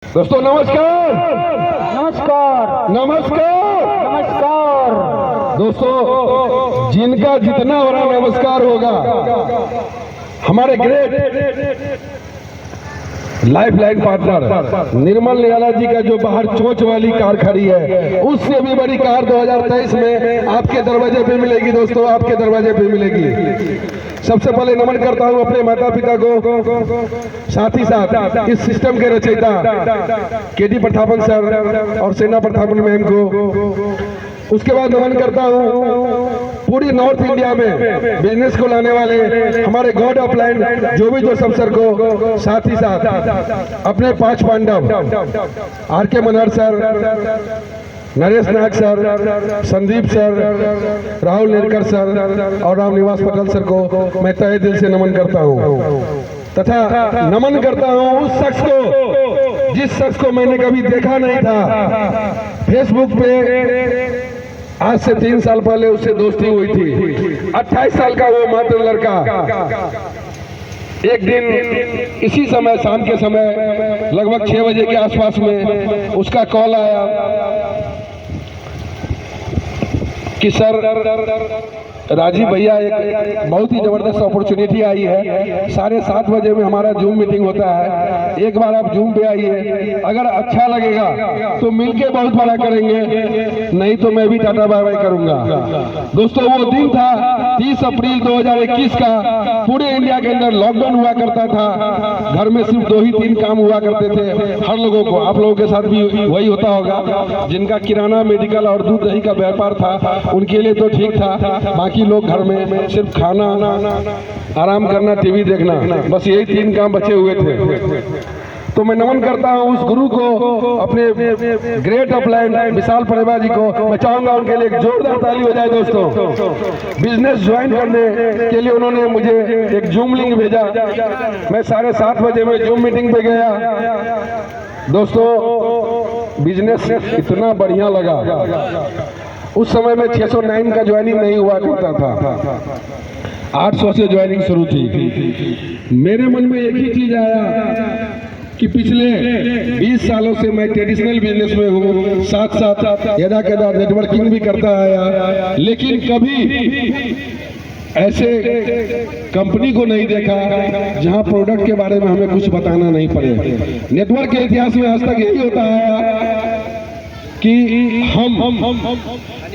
दोस्तों नमस्कार नमस्कार नमस्कार नमस्कार। दोस्तों जिनका जितना बड़ा नमस्कार होगा हमारे ग्रेट लाइफ लाइन पार्टनर निर्मल निराला जी का जो बाहर चोंच वाली कार खड़ी है उससे भी बड़ी कार 2023 में आपके दरवाजे पे मिलेगी। दोस्तों आपके दरवाजे पे मिलेगी। सबसे पहले नमन करता हूं अपने माता पिता को, साथ ही साथ इस सिस्टम के रचयिता केडी प्रथापन सर और सेना प्रथापन मैम को। उसके बाद नमन करता हूं पूरी नॉर्थ इंडिया में बिजनेस को लाने वाले हमारे god of land Joseph sir को, साथ ही साथ अपने 5 Pandav RK. Manhar sir, Naresh Nag sir, Sandeep sir, Rahul Nerkar sir और राम निवास पटेल सर को मैं तहे दिल से नमन करता हूं तथा नमन करता हूं उस शख्स को जिस शख्स को मैंने कभी देखा नहीं था। फेसबुक पे आज से 3 साल पहले उससे दोस्ती हुई थी। 28 साल का वो मात्र लड़का एक दिन इसी समय शाम के समय लगभग 6 बजे के आसपास में उसका कॉल आया कि सर राजीव भैया एक बहुत ही जबरदस्त अपॉर्चुनिटी आई है, 7:30 बजे में हमारा जूम मीटिंग होता है, एक बार आप जूम पे आइए, अगर अच्छा लगेगा तो मिलके बहुत बड़ा करेंगे, नहीं तो मैं भी टाटा बाय बाय करूंगा। दोस्तों वो दिन था 30 अप्रैल 2021 का। पूरे इंडिया के अंदर लॉकडाउन हुआ करता था, घर में सिर्फ 2 ही 3 काम हुआ करते थे हर लोगों को। आप लोगों के साथ भी वही होता होगा। जिनका किराना, मेडिकल और दूध दही का व्यापार था उनके लिए तो ठीक था, बाकी लोग घर में सिर्फ खाना, आराम करना, टीवी देखना, बस यही 3 काम बचे हुए थे। तो मैं नमन करता हूं उस गुरु को, अपने ग्रेट अपलाइन विशाल परिवा जी को। मैं चाहूंगा उनके लिए एक जोरदार ताली हो जाए। दोस्तों बिजनेस ज्वाइन करने के लिए उन्होंने मुझे एक जूम लिंक भेजा, मैं 7:30 बजे में जूम मीटिंग पे गया। दोस्तों बिजनेस इतना बढ़िया लगा। उस समय में 609 का ज्वाइनिंग नहीं हुआ करता था, 800 से ज्वाइनिंग शुरू थी। मेरे मन में एक ही चीज आया कि पिछले 20 सालों से मैं ट्रेडिशनल बिजनेस में हूँ, साथ साथ यदा कदा नेटवर्किंग भी करता आया, लेकिन कभी ऐसे कंपनी को नहीं देखा जहां प्रोडक्ट के बारे में हमें कुछ बताना नहीं पड़े। नेटवर्क के इतिहास में आज तक यही होता है कि हम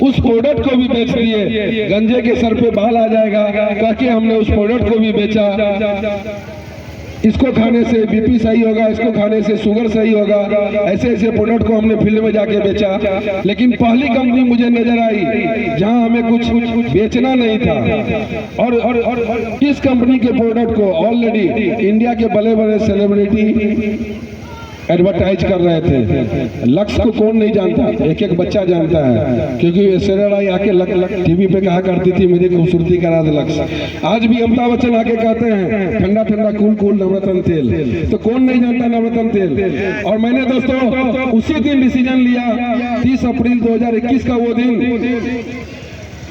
उस प्रोडक्ट को भी बेच दिए, गंजे के सर पे बाल आ जाएगा ताकि हमने उस प्रोडक्ट को भी बेचा। इसको खाने से बीपी सही होगा, इसको खाने से शुगर सही होगा, ऐसे ऐसे प्रोडक्ट को हमने फील्ड में जाके बेचा। लेकिन पहली कंपनी मुझे नजर आई जहां हमें कुछ बेचना नहीं था और इस कंपनी के प्रोडक्ट को ऑलरेडी इंडिया के बड़े बड़े सेलिब्रिटी एडवर्टाइज कर रहे थे। लक्ष्य को कौन नहीं जानता, एक एक बच्चा जानता है, क्योंकि ऐश्वर्या राय आके टीवी पे कहा करती थी मेरी खूबसूरती का राज लक्ष्य। आज भी अमिताभ बच्चन आके कहते हैं ठंडा ठंडा कूल कूल नवरत्न तेल, तो कौन नहीं जानता नवरत्न तेल। और मैंने दोस्तों उसी दिन डिसीजन लिया, 30 अप्रैल 2021 का वो दिन।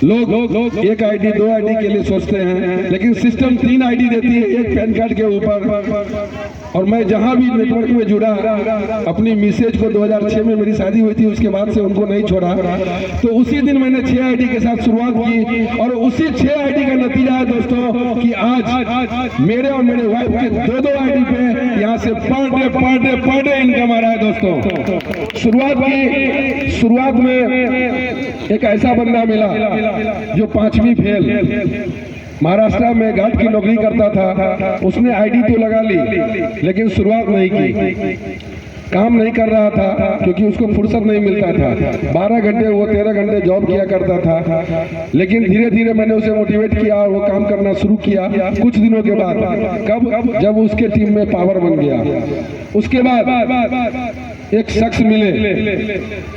लोग एक आईडी 2 आईडी के लिए सोचते हैं, लेकिन सिस्टम 3 आईडी देती है, एक पैन कार्ड के ऊपर। और मैं जहां भी नेटवर्क में जुड़ा, अपनी मिसेज को 2006 में मेरी शादी हुई थी, उसके बाद से उनको नहीं छोड़ा। तो उसी दिन मैंने 6 आईडी के साथ शुरुआत की और उसी 6 आईडी का नतीजा है दोस्तों कि आज मेरे और मेरे वाइफ के 2-2 आईडी पे यहाँ से पर डे इनकम आ रहा है। दोस्तों शुरुआत में एक ऐसा बंदा मिला जो 5वीं फेल महाराष्ट्र में घाट की नौकरी करता था। उसने आईडी तो लगा ली लेकिन शुरुआत नहीं की, काम नहीं कर रहा था क्योंकि उसको फुर्सत नहीं मिलता था। 12 घंटे वो 13 घंटे जॉब किया करता था। लेकिन धीरे धीरे मैंने उसे मोटिवेट किया और वो काम करना शुरू किया। कुछ दिनों के बाद कब जब उसके टीम में पावर बन गया, उसके बाद एक शख्स मिले।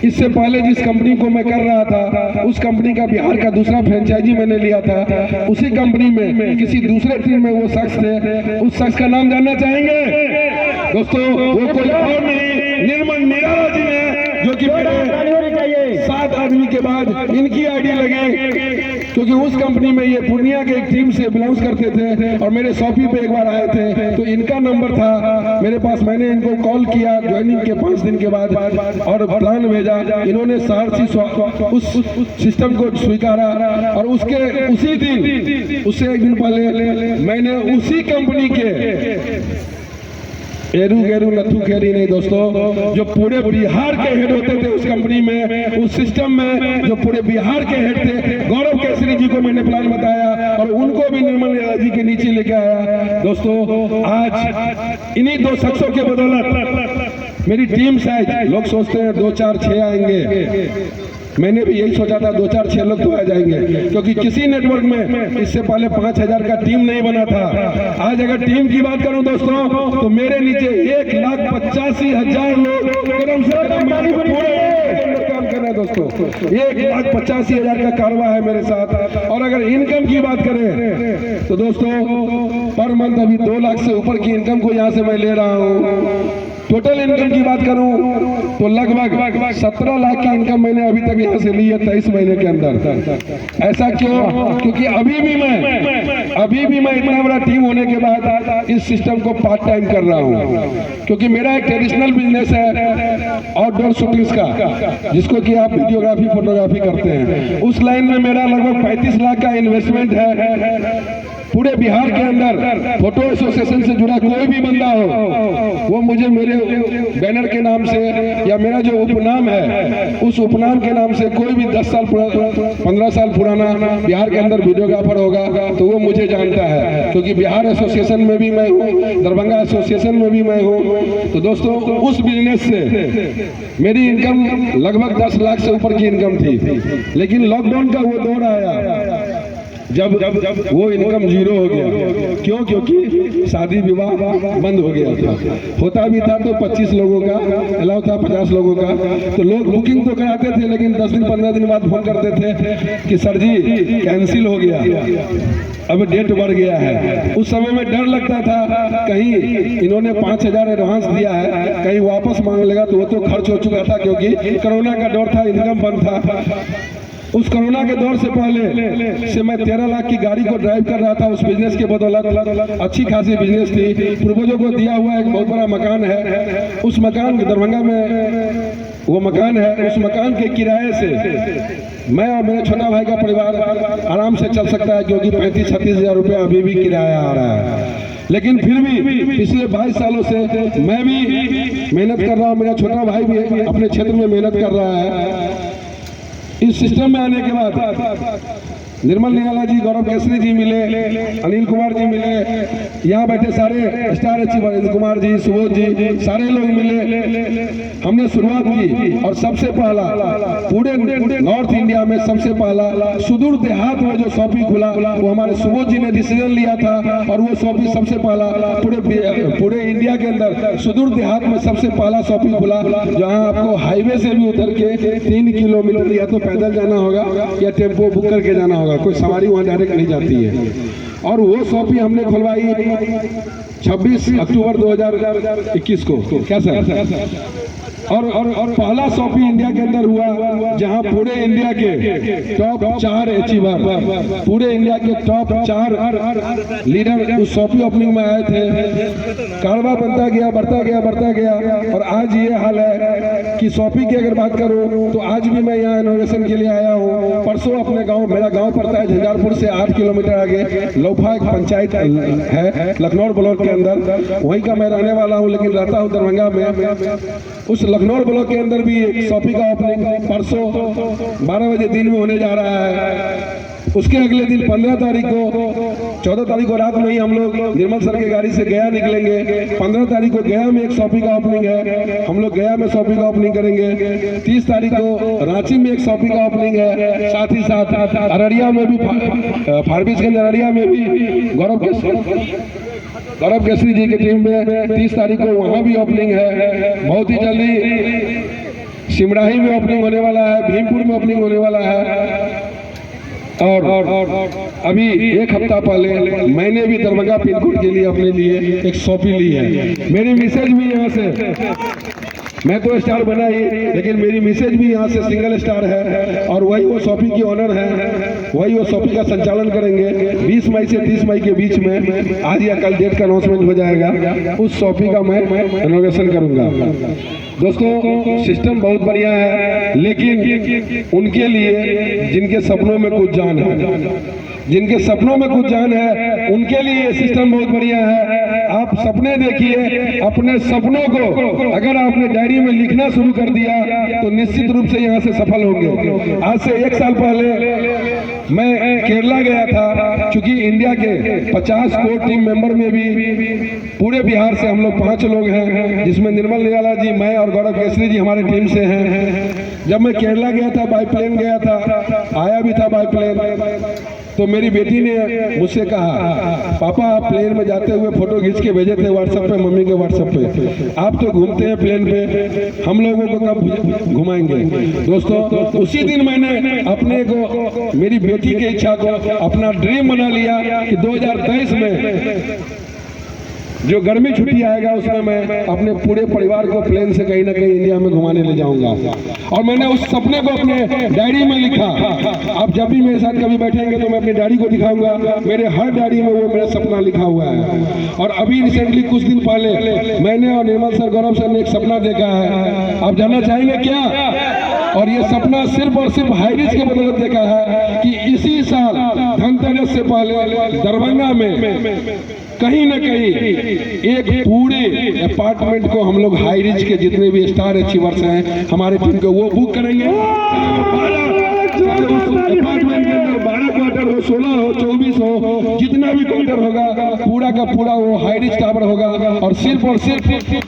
इससे पहले जिस कंपनी को मैं कर रहा था उस कंपनी का बिहार का दूसरा फ्रेंचाइजी मैंने लिया था। उसी कंपनी में किसी दूसरे टीम में वो शख्स थे। उस शख्स का नाम जानना चाहेंगे दोस्तों? वो कोई और नहीं, निर्मल निराला जी ने, जो कि 7 आदमी के बाद इनकी आईडी लगे क्योंकि उस कंपनी में ये पूर्णिया के एक टीम से बिलोंग्स करते थे और मेरे शॉपी पे एक बार आए थे, तो इनका नंबर था मेरे पास। मैंने इनको कॉल किया ज्वाइनिंग के 5 दिन के बाद और प्लान भेजा। इन्होंने सहर्ष उस सिस्टम को स्वीकारा और उसी दिन, उससे एक दिन पहले मैंने उसी कंपनी के एरू गेरू नथु खेरी नहीं दोस्तों, जो पूरे बिहार के हेड होते थे उस कंपनी में, उस सिस्टम में जो पूरे बिहार के हेड थे, गौरव केसरी जी को मैंने प्लान बताया और उनको भी निर्मल निराला जी के नीचे लेके आया। दोस्तों आज इन्हीं 2 शख्सों के बदौलत मेरी टीम साइज, लोग सोचते हैं 2 4 6 आएंगे, मैंने भी यही सोचा था 2 4 6 लोग तो आ जाएंगे, क्योंकि किसी नेटवर्क में इससे पहले 5000 का टीम नहीं बना था। आज अगर टीम की बात करूं दोस्तों, तो मेरे नीचे 1,85,000 लोग काम कर रहे हैं दोस्तों। 1,85,000 का कारवा है मेरे साथ। और अगर इनकम की बात करें तो दोस्तों पर मंथ अभी 2 लाख से ऊपर की इनकम को यहाँ से मैं ले रहा हूँ। टोटल इनकम की बात करूं तो लगभग 17 लाख की इनकम मैंने अभी तक यहाँ से ली है 23 महीने के अंदर। ऐसा क्यों? क्योंकि अभी भी मैं इतना बड़ा टीम होने के बाद इस सिस्टम को पार्ट टाइम कर रहा हूँ, क्योंकि मेरा एक ट्रेडिशनल बिजनेस है आउटडोर शूटिंग्स का, जिसको कि आप वीडियोग्राफी फोटोग्राफी करते हैं। उस लाइन में मेरा लगभग 35 लाख का इन्वेस्टमेंट है। पूरे बिहार के अंदर फोटो एसोसिएशन से जुड़ा कोई भी बंदा हो, वो मुझे मेरे बैनर के नाम से या मेरा जो उपनाम है उस उपनाम के नाम से कोई भी 10 साल 15 साल पुराना बिहार के अंदर वीडियोग्राफर होगा तो वो मुझे जानता है, क्योंकि बिहार एसोसिएशन में भी मैं हूँ, दरभंगा एसोसिएशन में भी मैं हूँ। तो दोस्तों उस बिजनेस से मेरी इनकम लगभग 10 लाख से ऊपर की इनकम थी, लेकिन लॉकडाउन का वो दौर आया जब वो इनकम 0 हो गया। क्यों? क्योंकि शादी विवाह बंद हो गया था। होता भी था तो 25 लोगों का अलाउ था, 50 लोगों का। तो लोग बुकिंग तो कराते थे, लेकिन 10 दिन 15 दिन बाद फोन करते थे कि सर जी कैंसिल हो गया, अब डेट बढ़ गया है। उस समय में डर लगता था कहीं इन्होंने 5000 एडवांस दिया है, कहीं वापस मांग लेगा तो वो तो खर्च हो चुका था, क्योंकि कोरोना का दौर था, इनकम बंद था। उस कोरोना के दौर से पहले से मैं 13 लाख की गाड़ी को ड्राइव कर रहा था उस बिजनेस के बदौलत। अच्छी खासी बिजनेस थी। पूर्वजों को दिया हुआ एक बहुत बड़ा मकान है, उस मकान दरभंगा में वो मकान है, उस मकान के किराए से मैं और मेरे छोटा भाई का परिवार आराम से चल सकता है, क्योंकि 35-36 हजार रुपये अभी भी किराया आ रहा है। लेकिन फिर भी पिछले 22 सालों से मैं भी मेहनत कर रहा हूँ, मेरा छोटा भाई भी अपने क्षेत्र में मेहनत कर रहा है। इस सिस्टम में आने के बाद निर्मल निराला जी, गौरव केसरी जी मिले, अनिल कुमार जी मिले, यहाँ बैठे सारे स्टार अचीवर अनिल कुमार जी, सुबोध जी, सारे लोग मिले। हमने शुरुआत की और सबसे पहला पूरे नॉर्थ इंडिया में सबसे पहला सुदूर देहात में जो शॉपी खुला वो हमारे सुबोध जी ने डिसीजन लिया था, और वो शॉपी सबसे पहला पूरे इंडिया के अंदर सुदूर देहात में सबसे पहला शॉपी खुला, जहाँ आपको हाईवे से भी उतर के 3 किलोमीटर या तो पैदल जाना होगा या टेम्पो बुक करके जाना होगा, कोई सवारी वहाँ डायरेक्ट नहीं जाती है। और वो शॉपी हमने खुलवाई 26 अक्टूबर 2021 को। क्या सर? और पहला शॉपी इंडिया के अंदर हुआ जहां पूरे इंडिया के टॉप 4 अचीवर, पूरे इंडिया के टॉप 4 लीडर उस शॉपी ओपनिंग में आए थे। कारवा बनता बढ़ता गया और आज ये हाल है कि शॉपी की अगर बात करूं तो आज भी मैं यहाँ इनोवेशन के लिए आया हूँ। परसों अपने गाँव, मेरा गाँव पड़ता है झंझारपुर से 8 किलोमीटर आगे, लौफा एक पंचायत है लखनऊ ब्लॉक के अंदर, वहीं का मैं रहने वाला हूँ, लेकिन रहता हूँ दरभंगा में। उस लखनऊ ब्लॉक के अंदर भी एक शॉपी का ओपनिंग परसों 12 बजे दिन में होने जा रहा है। उसके अगले दिन 15 तारीख को, 14 तारीख को रात में ही हम लोग निर्मल सर की गाड़ी से गया निकलेंगे। 15 तारीख को गया में एक शॉपी का ओपनिंग है, हम लोग गया में शॉपी का ओपनिंग करेंगे। 30 तारीख को रांची में एक शॉपी का ओपनिंग है, साथ ही साथ अररिया में भी, फारबिसगंज अररिया में भी गौरव केसरी जी की टीम में 30 तारीख को वहाँ भी ओपनिंग है। बहुत ही जल्दी सिमराही में ओपनिंग होने वाला है, भीमपुर में ओपनिंग होने वाला है। और अभी 1 हफ्ता पहले मैंने भी दरभंगा पिन कोड के लिए अपने लिए एक शॉपी ली है। मेरी मिसेज भी यहाँ से मैं तो स्टार बना ही, लेकिन मेरी मिसेज भी यहाँ से सिंगल स्टार है और वही वो शॉपी की ऑनर है, वही वो शॉपी का संचालन करेंगे। 20 मई से 30 मई के बीच में आज या कल डेट का अनाउंसमेंट हो जाएगा, उस शॉपी का मैं इनॉग्रेशन करूंगा। दोस्तों सिस्टम बहुत बढ़िया है, लेकिन उनके लिए जिनके सपनों में कुछ जान है, जिनके सपनों में कुछ जान है, उनके लिए ये सिस्टम बहुत बढ़िया है। आप सपने देखिए, अपने सपनों को अगर आपने डायरी में लिखना शुरू कर दिया तो निश्चित रूप से यहाँ से सफल होंगे। आज से 1 साल पहले मैं केरला गया था, क्योंकि इंडिया के 50 कोर टीम मेंबर में भी पूरे बिहार से हम लोग 5 लोग हैं, जिसमें निर्मल निराला जी, मैं और गौरव केसरी जी हमारे टीम से हैं। जब मैं केरला गया था, बाई प्लेन गया था, आया भी था बाई प्लेन, तो मेरी बेटी ने मुझसे कहा, पापा आप प्लेन में जाते हुए फोटो खींच के भेजे थे व्हाट्सएप पे, मम्मी के व्हाट्सएप पे, आप तो घूमते हैं प्लेन पे, हम लोगों को कब घुमाएंगे। दोस्तों उसी दिन मैंने अपने को, मेरी बेटी की इच्छा को अपना ड्रीम बना लिया कि 2023 में जो गर्मी छुट्टी आएगा उसमें मैं अपने पूरे परिवार को प्लेन से कहीं ना कहीं इंडिया में घुमाने ले जाऊंगा। और मैंने उस सपने को अपने डायरी में लिखा। आप जब भी मेरे साथ कभी बैठेंगे तो मैं अपनी डायरी को दिखाऊंगा, मेरे हर डायरी में वो मेरा सपना लिखा हुआ है। और अभी रिसेंटली कुछ दिन पहले मैंने और निर्मल सर, गौरव सर ने एक सपना देखा है। आप जानना चाहेंगे क्या? और ये सपना सिर्फ और सिर्फ हाईरिच के बदौलत देखा है कि इसी साल धनतेरस से पहले दरभंगा में कहीं ना कहीं एक पूरे अपार्टमेंट को हम लोग हाई रिच के जितने भी स्टार अचीवर्स हैं हमारे टीम को वो बुक करेंगे। अपार्टमेंट के अंदर 12 क्वार्टर हो, 16 हो, 24 हो, जितना भी क्वार्टर होगा पूरा का पूरा वो हाई रिच टावर होगा। और सिर्फ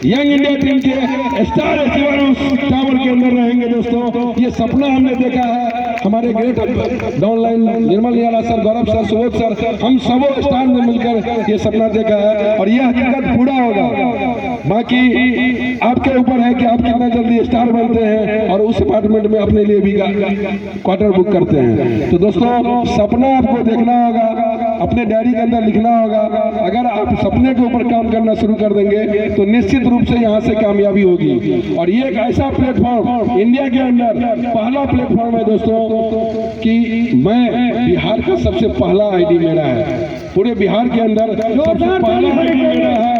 यंग इंडिया टीम के स्टार अचीवर उस टावर के अंदर रहेंगे। दोस्तों ये सपना हमने देखा है, हमारे ग्रेट डाउनलाइन निर्मल निराला सर, गौरव सर, सुबोध सर, हम सबों स्टार ने मिलकर ये सपना देखा है और यह हकीकत पूरा होगा। बाकी आपके ऊपर है कि आप कितना जल्दी स्टार बनते हैं और उस अपार्टमेंट में अपने लिए भी क्वार्टर बुक करते हैं। तो दोस्तों सपना आपको देखना होगा, अपने डायरी के अंदर लिखना होगा। अगर आप सपने के ऊपर काम करना शुरू कर देंगे तो निश्चित रूप से यहाँ से कामयाबी होगी। और ये एक ऐसा प्लेटफॉर्म इंडिया के अंदर पहला प्लेटफॉर्म है दोस्तों कि मैं बिहार का सबसे पहला आईडी मेरा है, पूरे बिहार के अंदर सबसे पहला आईडी मेरा है।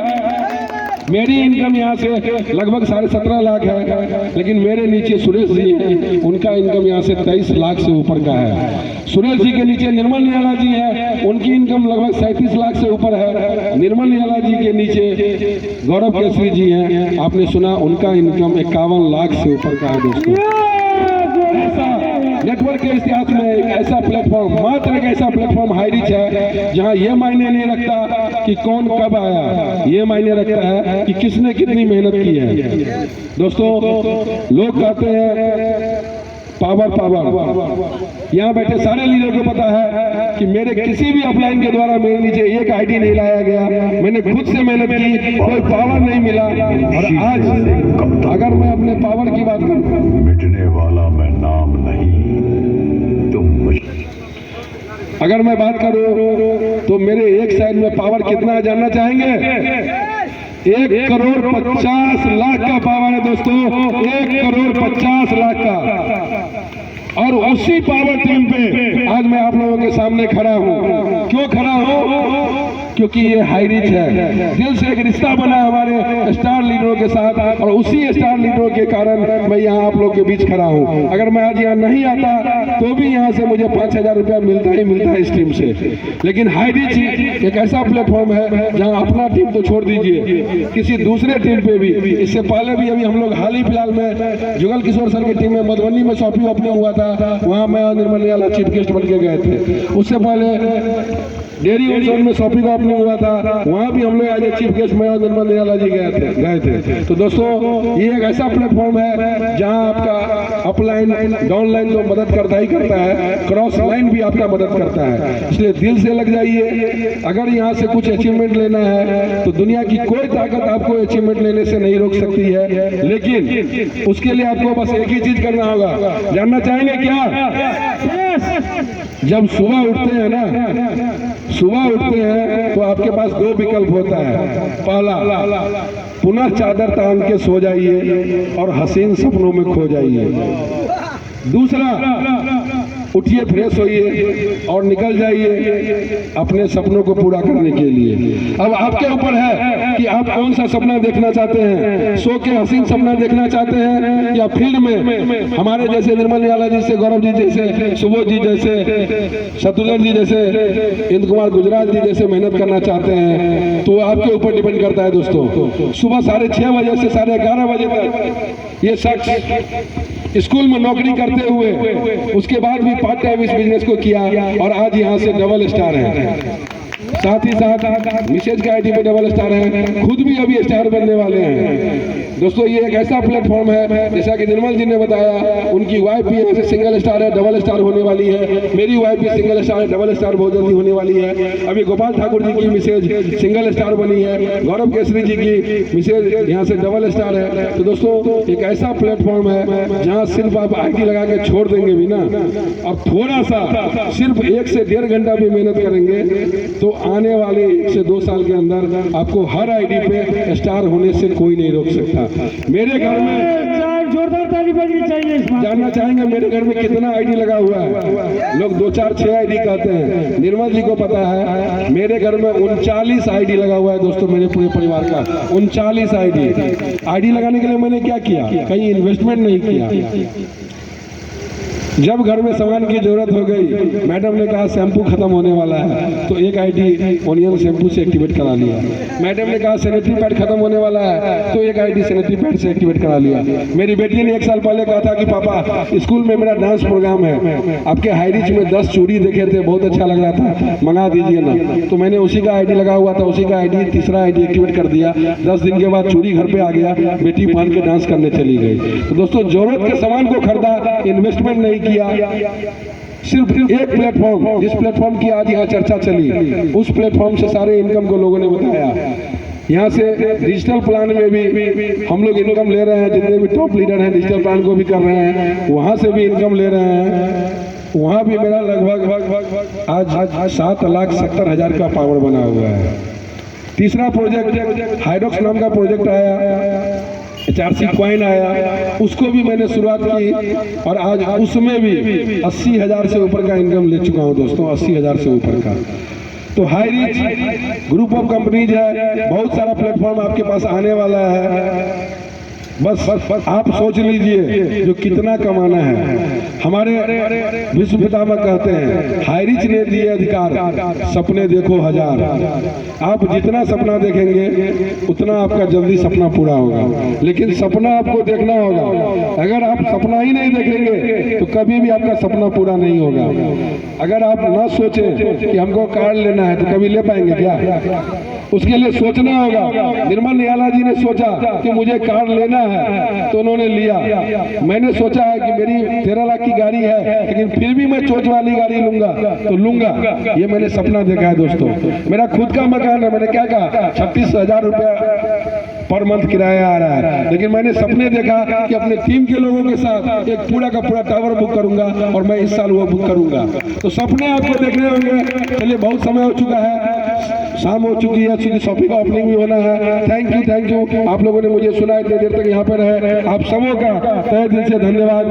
मेरी इनकम यहाँ से लगभग 17.5 लाख है, लेकिन मेरे नीचे सुरेश जी हैं, उनका इनकम यहाँ से 23 लाख से ऊपर का है। सुरेश जी के नीचे निर्मल निराला जी हैं, उनकी इनकम लगभग 37 लाख से ऊपर है। निर्मल निराला जी के नीचे गौरव केसरी जी हैं, आपने सुना उनका इनकम 51 लाख से ऊपर का है। दोस्तों नेटवर्क के इतिहास में एक ऐसा प्लेटफॉर्म, मात्र एक ऐसा प्लेटफॉर्म हाई रिच है जहां ये मायने नहीं रखता कि कौन कब आया, ये मायने रखता है कि किसने कितनी मेहनत की है। दोस्तों लोग कहते हैं पावर पावर, यहाँ बैठे सारे लीडर को पता है कि मेरे किसी भी अपलाइन के द्वारा मेरे नीचे एक आईडी नहीं लाया गया, मैंने खुद से मेहनत की, कोई पावर नहीं मिला। और आज अगर मैं अपने पावर की बात करूं, मिटने वाला मैं नाम नहीं, तुम अगर मैं बात करूं तो मेरे एक साइड में पावर कितना है जानना चाहेंगे? 1,50,00,000 का पावर है दोस्तों, 1,50,00,000 का। और उसी पावर टीम पे आज मैं आप लोगों के सामने खड़ा हूँ। क्यों खड़ा हूँ? क्योंकि ये हाई रिच है। दिल से एक रिश्ता बना हमारे स्टार लीडरों के साथ और उसी स्टार लीडरों के कारण मैं यहाँ आप लोग के बीच खड़ा हूँ। अगर मैं आज यहाँ नहीं आता तो भी यहाँ से मुझे 5,000 रुपया मिलता ही मिलता है इस टीम से। लेकिन हाई रिच एक ऐसा प्लेटफॉर्म है जहाँ अपना टीम तो छोड़ दीजिए, किसी दूसरे टीम पे भी, इससे पहले भी अभी हम लोग हाल ही फिलहाल में जुगल किशोर सर की टीम में मधुबनी में शॉपी ओपनिंग हुआ था, वहाँ मैं और निर्मल निराला चीफ गेस्ट बन के गए थे। उससे पहले डेयरी जोन में शॉपिंग ओपनिंग हुआ था, वहाँ भी हम लोग आज चीफ गेस्ट में और निर्मल निराला जी गए थे। तो दोस्तों ये एक ऐसा प्लेटफॉर्म है जहाँ आपका अपलाइन डाउनलाइन तो मदद करता ही करता है, क्रॉस लाइन भी आपका मदद करता है। इसलिए दिल से लग जाइए। अगर यहाँ से कुछ अचीवमेंट लेना है तो दुनिया की कोई ताकत आपको अचीवमेंट लेने से नहीं रोक सकती है, लेकिन उसके लिए आपको बस एक ही चीज करना होगा। जानना चाहेंगे क्या? जब सुबह उठते हैं ना, सुबह उठते हैं तो आपके पास 2 विकल्प होता है। पहला पुनः चादर तान के सो जाइए और हसीन सपनों में खो जाइए। दूसरा, उठिए, फ्रेश होइए और निकल जाइए अपने सपनों को पूरा करने के लिए। अब आपके ऊपर है कि आप कौन सा सपना देखना चाहते हैं, सो के हसीन सपना देखना चाहते हैं या फील्ड में हमारे जैसे निर्मल निराला जी से, गौरव जी जैसे, सुबोध जी जैसे, शत्रुघ्न जी जैसे, इंद्र कुमार गुजराल जी जैसे मेहनत करना चाहते हैं। तो आपके ऊपर डिपेंड करता है दोस्तों। सुबह 6:30 बजे से 11:30 बजे तक ये शख्स स्कूल में नौकरी करते हुए उसके बाद भी पार्ट टाइम इस बिजनेस को किया और आज यहाँ से डबल स्टार है। साथ ही साथ मिसेज का आईटी पे डबल स्टार है, खुद भी अभी स्टार बनने वाले हैं। दोस्तों ये एक ऐसा प्लेटफॉर्म है, जैसा कि निर्मल जी ने बताया, उनकी वाइफ भी ऐसे सिंगल स्टार है, डबल स्टार होने वाली है। मेरी वाइफ भी सिंगल स्टार है, डबल स्टार बहुत जल्दी होने वाली है। अभी गोपाल ठाकुर जी की मिसेज सिंगल स्टार बनी है, गौरव केसरी जी की मिसेज यहाँ से डबल स्टार है। तो दोस्तों एक ऐसा प्लेटफॉर्म है जहाँ सिर्फ आप आईटी लगा के छोड़ देंगे भी ना, और थोड़ा सा सिर्फ 1 से 1.5 घंटा भी मेहनत करेंगे तो आने वाले 1 से 2 साल के अंदर आपको हर आईडी पे स्टार होने से कोई नहीं रोक सकता। मेरे घर में जोरदार ताली बजनी चाहिए। जानना चाहेंगे मेरे घर में कितना आईडी लगा हुआ है? लोग 2, 4, 6 आईडी कहते हैं, निर्मल जी को पता है मेरे घर में 39 आईडी लगा हुआ है दोस्तों, मेरे पूरे परिवार का 39 आईडी लगाने के लिए मैंने क्या किया? कहीं इन्वेस्टमेंट नहीं किया। जब घर में सामान की जरूरत हो गई, मैडम ने कहा शैम्पू खत्म होने वाला है, तो एक आईडी ओनियन शैम्पू से एक्टिवेट करा लिया। मैडम ने कहा सैनिटरी पैड खत्म होने वाला है, तो एक आईडी सैनिटरी पैड से एक्टिवेट करा लिया। मेरी बेटी ने 1 साल पहले कहा था कि पापा स्कूल में मेरा डांस प्रोग्राम है, आपके हाई रिच में 10 चूड़ी देखे थे, बहुत अच्छा लग रहा था, मंगा दीजिए ना। तो मैंने उसी का आईडी लगा हुआ था, उसी का आईडी तीसरा आईडी एक्टिवेट कर दिया। 10 दिन के बाद चूड़ी घर पे आ गया, बेटी पहन के डांस करने चली गई। तो दोस्तों जरूरत के सामान को खरीदा, इन्वेस्टमेंट नहीं किया। सिर्फ एक प्लेटफॉर्म, जिस प्लेटफॉर्म की आज यहाँ चर्चा चली, उस प्लेटफॉर्म से सारे इनकम को लोगों ने बताया। यहाँ से डिजिटल प्लान में भी हम लोग इनकम ले रहे हैं, जितने भी टॉप लीडर हैं डिजिटल प्लान को भी कर रहे हैं, वहाँ से भी इनकम ले रहे हैं। वहाँ भी मेरा लगभग आज 7,70,000 का पावर बना हुआ है। तीसरा प्रोजेक्ट हाइड्रोक्स नाम का प्रोजेक्ट आया, HRC कॉइन आया, उसको भी मैंने शुरुआत की और आज उसमें भी 80,000 से ऊपर का इनकम ले चुका हूं दोस्तों, 80,000 से ऊपर का। तो high rich group of companies है, बहुत सारा प्लेटफॉर्म आपके पास आने वाला है। बस आप सोच लीजिए जो कितना कमाना है। हमारे विश्व पितामह कहते हैं हाई रिच ने दिए अधिकार, सपने देखो 1000। आप जितना सपना देखेंगे उतना आपका जल्दी सपना पूरा होगा, लेकिन सपना आपको देखना होगा। अगर आप सपना ही नहीं देखेंगे तो कभी भी आपका सपना पूरा नहीं होगा। अगर आप ना सोचें कि हमको कार लेना है तो कभी ले पाएंगे क्या? उसके लिए सोचना होगा। निर्मल निराला जी ने सोचा कि मुझे कार लेना है तो उन्होंने लिया। मैंने सोचा है कि मेरी 13 लाख की गाड़ी है, लेकिन फिर भी मैं चोंच वाली गाड़ी लूंगा तो लूंगा। ये मैंने सपना देखा है दोस्तों। मेरा खुद का मकान है, मैंने क्या कहा 36,000 रुपया पर मंथ किराया आ रहा है, लेकिन मैंने सपने देखा कि अपने टीम के लोगों के साथ एक पूरा का पूरा टावर बुक करूंगा और मैं इस साल वो बुक करूंगा। तो सपने आपको देखने होंगे। चलिए बहुत समय हो चुका है, शाम हो चुकी है, शॉपिंग का ओपनिंग भी होना है। थैंक यू आप लोगों ने मुझे सुना, इतनी देर तक यहाँ पर है। आप सबों का तहे दिल से धन्यवाद।